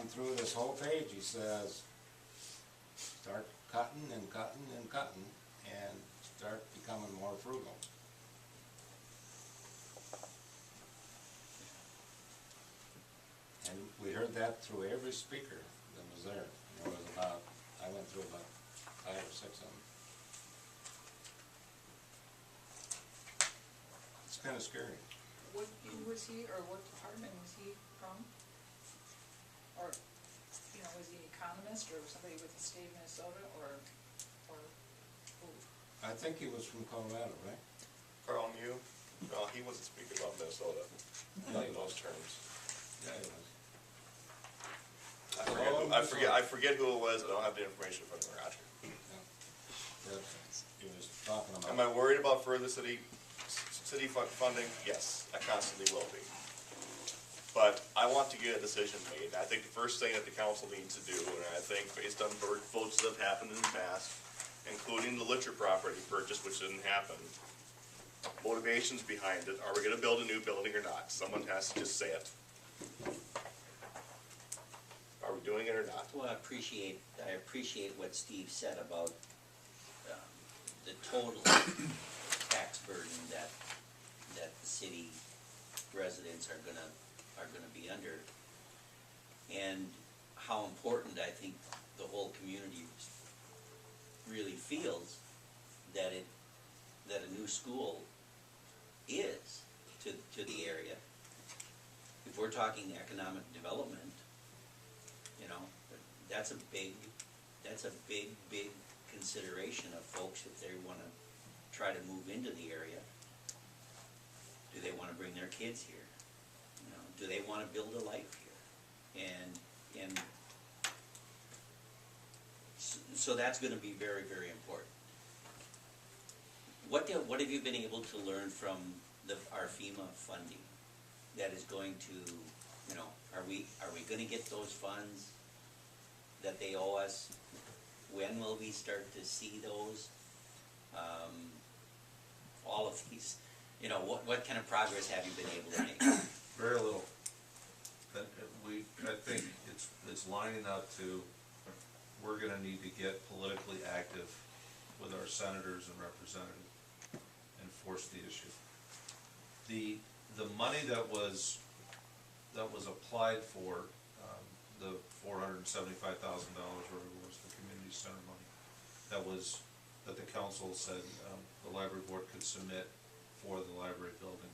through this whole page, he says, start cutting and cutting and cutting, and start becoming more frugal. And we heard that through every speaker that was there. There was about, I went through about 5 or 6 of them. It's kind of scary. Who was he, or what department was he from? Or, you know, was he an economist, or somebody with the state of Minnesota, or who? I think he was from Colorado, right? Carl Mew? No, he wasn't speaking about Minnesota, not in those terms. Yeah, he was. I forget who it was. I don't have the information in front of me, Roger. But he was talking about. Am I worried about further city funding? Yes, I constantly will be. But I want to get a decision made. I think the first thing that the council needs to do, and I think based on votes that have happened in the past, including the Litcher property purchase, which didn't happen, motivations behind it. Are we going to build a new building or not? Someone has to just say it. Are we doing it or not? Well, I appreciate what Steve said about the total tax burden that the city residents are gonna be under, and how important I think the whole community really feels that a new school is to the area. If we're talking economic development, you know, that's a big consideration of folks if they want to try to move into the area. Do they want to bring their kids here? You know, do they want to build a life here? And so that's going to be very, very important. What have you been able to learn from our FEMA funding that is going to, you know, are we going to get those funds that they owe us? When will we start to see those? All of these, you know, what kind of progress have you been able to make? Very little. I think it's lining up to, we're gonna need to get politically active with our senators and representatives and force the issue. The money that was applied for, the $475,000, whatever it was, the community center money, that the council said the library board could submit for the library building.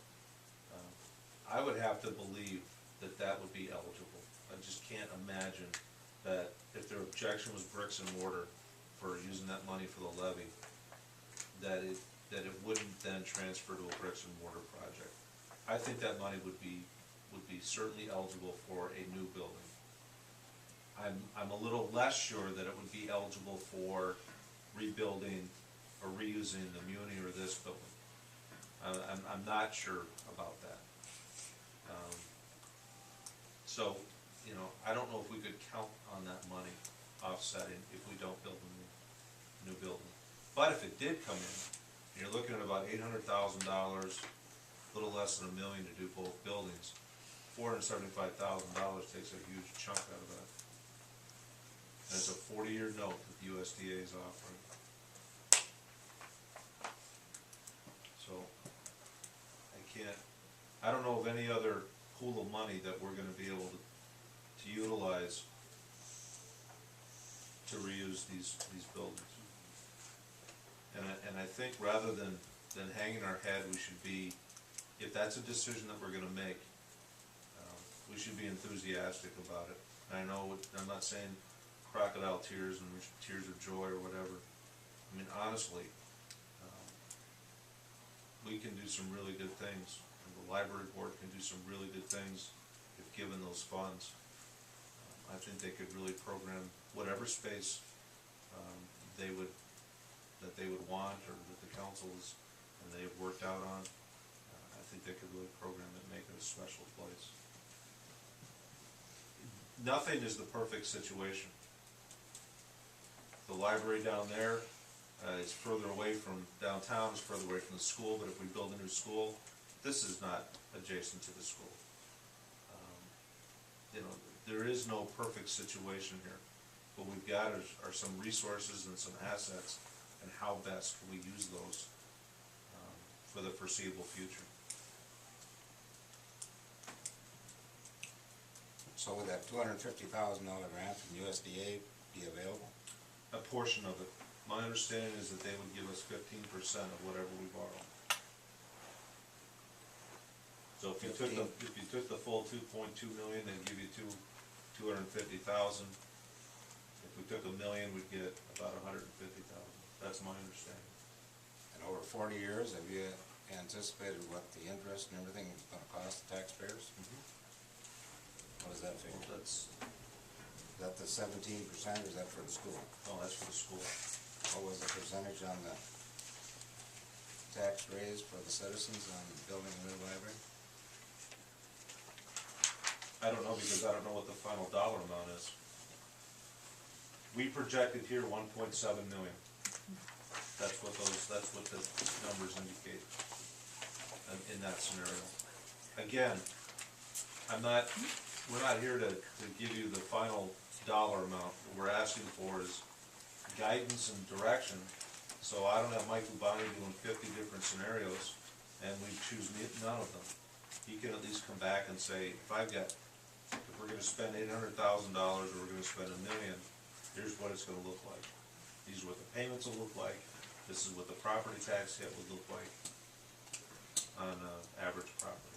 I would have to believe that would be eligible. I just can't imagine that if their objection was bricks and mortar for using that money for the levy, that it wouldn't then transfer to a bricks and mortar project. I think that money would be certainly eligible for a new building. I'm a little less sure that it would be eligible for rebuilding or reusing the Muni or this building. I'm not sure about that. So, you know, I don't know if we could count on that money offsetting if we don't build a new building. But if it did come in, and you're looking at about $800,000, a little less than $1 million to do both buildings, $475,000 takes a huge chunk out of that. And it's a 40-year note that the USDA is offering. So, I don't know of any other pool of money that we're gonna be able to utilize to reuse these buildings. And I think rather than hanging our head, we should be, if that's a decision that we're gonna make, we should be enthusiastic about it. And I know, I'm not saying crocodile tears and tears of joy or whatever. I mean, honestly, we can do some really good things. And the library board can do some really good things if given those funds. I think they could really program whatever space they would want, or that the councils and they have worked out on. I think they could really program it and make it a special place. Nothing is the perfect situation. The library down there is further away from downtown, is further away from the school, but if we build a new school, this is not adjacent to the school. You know, there is no perfect situation here. What we've got are some resources and some assets, and how best can we use those for the foreseeable future. So would that $250,000 grant from USDA be available? A portion of it. My understanding is that they would give us 15% of whatever we borrow. So if you took the full 2.2 million, they'd give you 250,000. If we took $1 million, we'd get about 150,000. That's my understanding. And over 40 years, have you anticipated what the interest and everything is gonna cost the taxpayers? What does that figure? Well, that's, Is that the 17%, or is that for the school? oh, that's for the school. What was the percentage on the tax raise for the citizens on building a new library? I don't know, because I don't know what the final dollar amount is. We projected here 1.7 million. That's what the numbers indicate in that scenario. Again, we're not here to give you the final dollar amount. What we're asking for is guidance and direction, so I don't have Mike Lubani doing 50 different scenarios, and we choose none of them. He can at least come back and say, if we're gonna spend $800,000 or we're gonna spend $1 million, here's what it's gonna look like. These are what the payments will look like. This is what the property tax hit would look like on average property.